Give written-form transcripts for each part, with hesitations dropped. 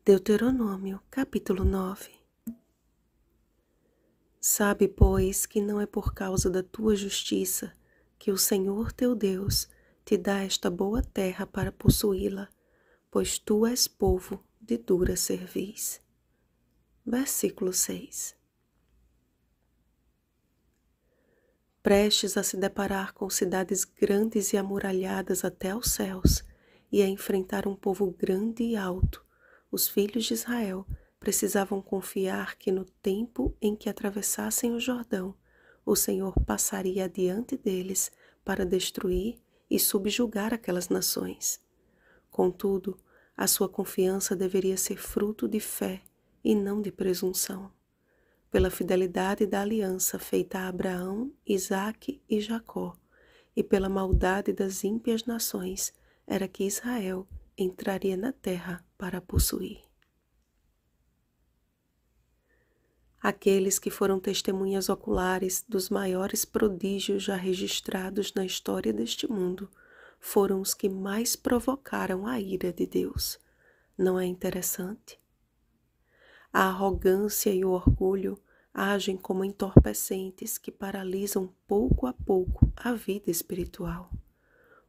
Deuteronômio, capítulo 9. Sabe, pois, que não é por causa da tua justiça que o Senhor teu Deus te dá esta boa terra para possuí-la, pois tu és povo de dura cerviz. Versículo 6. Prestes a se deparar com cidades grandes e amuralhadas até aos céus, e a enfrentar um povo grande e alto, os filhos de Israel precisavam confiar que no tempo em que atravessassem o Jordão, o Senhor passaria adiante deles para destruir e subjugar aquelas nações. Contudo, a sua confiança deveria ser fruto de fé e não de presunção. Pela fidelidade da aliança feita a Abraão, Isaque e Jacó, e pela maldade das ímpias nações, era que Israel entraria na terra para a possuir. Aqueles que foram testemunhas oculares dos maiores prodígios já registrados na história deste mundo foram os que mais provocaram a ira de Deus. Não é interessante? A arrogância e o orgulho agem como entorpecentes que paralisam pouco a pouco a vida espiritual.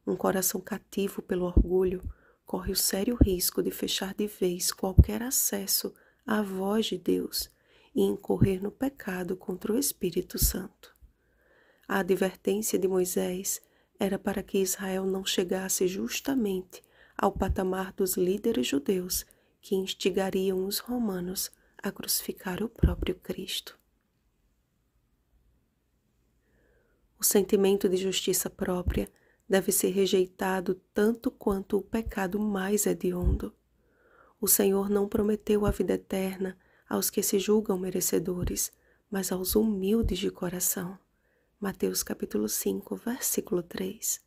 Um coração cativo pelo orgulho corre o sério risco de fechar de vez qualquer acesso à voz de Deus e incorrer no pecado contra o Espírito Santo. A advertência de Moisés era para que Israel não chegasse justamente ao patamar dos líderes judeus que instigariam os romanos a crucificar o próprio Cristo. O sentimento de justiça própria deve ser rejeitado tanto quanto o pecado mais hediondo. O Senhor não prometeu a vida eterna aos que se julgam merecedores, mas aos humildes de coração. Mateus capítulo 5, versículo 3.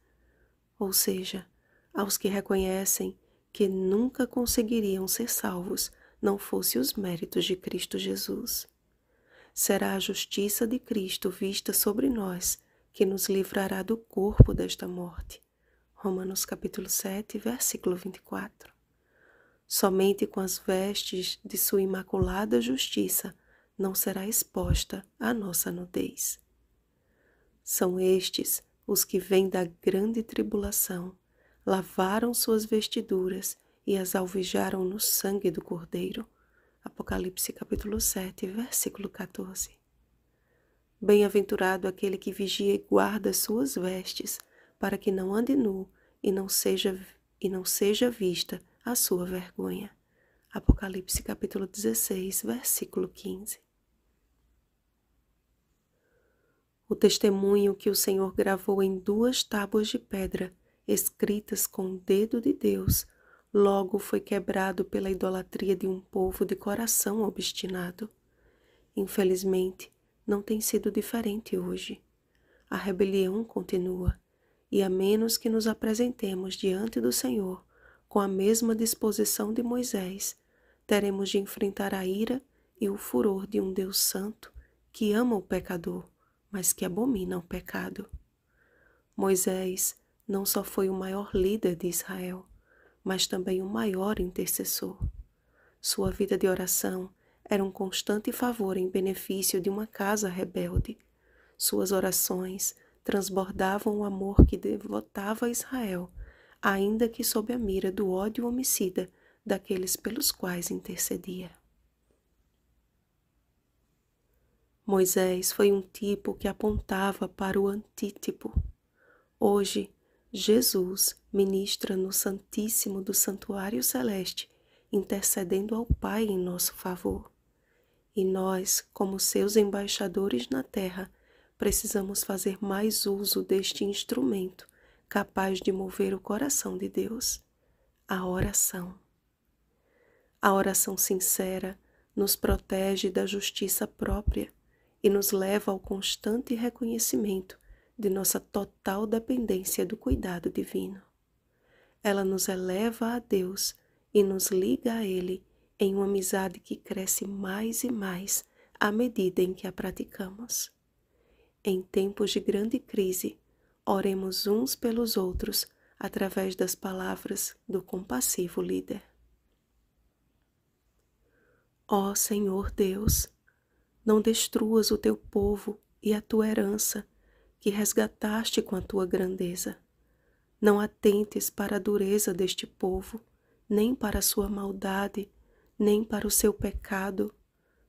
Ou seja, aos que reconhecem que nunca conseguiriam ser salvos não fosse os méritos de Cristo Jesus. Será a justiça de Cristo vista sobre nós que nos livrará do corpo desta morte. Romanos capítulo 7, versículo 24. Somente com as vestes de sua imaculada justiça não será exposta a nossa nudez. São estes os que vêm da grande tribulação, lavaram suas vestiduras e as alvejaram no sangue do Cordeiro. Apocalipse capítulo 7, versículo 14. Bem-aventurado aquele que vigia e guarda suas vestes, para que não ande nu e não seja vista a sua vergonha. Apocalipse capítulo 16, versículo 15. O testemunho que o Senhor gravou em 2 tábuas de pedra, escritas com o dedo de Deus, logo foi quebrado pela idolatria de um povo de coração obstinado. Infelizmente, não tem sido diferente hoje. A rebelião continua, e a menos que nos apresentemos diante do Senhor com a mesma disposição de Moisés, teremos de enfrentar a ira e o furor de um Deus santo que ama o pecador, mas que abomina o pecado. Moisés não só foi o maior líder de Israel, mas também o maior intercessor. Sua vida de oração era um constante favor em benefício de uma casa rebelde. Suas orações transbordavam o amor que devotava Israel, ainda que sob a mira do ódio homicida daqueles pelos quais intercedia. Moisés foi um tipo que apontava para o antítipo. Hoje, Jesus ministra no Santíssimo do Santuário Celeste, intercedendo ao Pai em nosso favor. E nós, como seus embaixadores na terra, precisamos fazer mais uso deste instrumento capaz de mover o coração de Deus, a oração. A oração sincera nos protege da justiça própria e nos leva ao constante reconhecimento de nossa total dependência do cuidado divino. Ela nos eleva a Deus e nos liga a Ele em uma amizade que cresce mais e mais à medida em que a praticamos. Em tempos de grande crise, oremos uns pelos outros através das palavras do compassivo líder. Ó Senhor Deus, não destruas o teu povo e a tua herança, que resgataste com a tua grandeza. Não atentes para a dureza deste povo, nem para a sua maldade, nem para o seu pecado.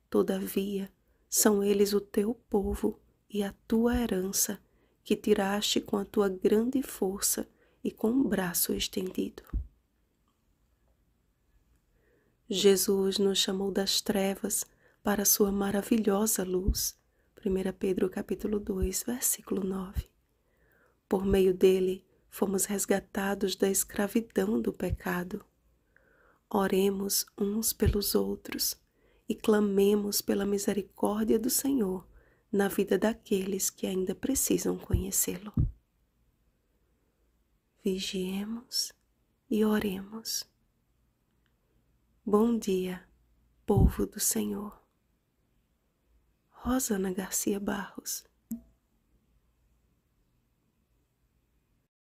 Todavia, são eles o teu povo e a tua herança, que tiraste com a tua grande força e com o braço estendido. Jesus nos chamou das trevas para a sua maravilhosa luz. 1 Pedro capítulo 2, versículo 9. Por meio dele, fomos resgatados da escravidão do pecado. Oremos uns pelos outros e clamemos pela misericórdia do Senhor na vida daqueles que ainda precisam conhecê-lo. Vigiemos e oremos. Bom dia, povo do Senhor. Rosana Garcia Barros.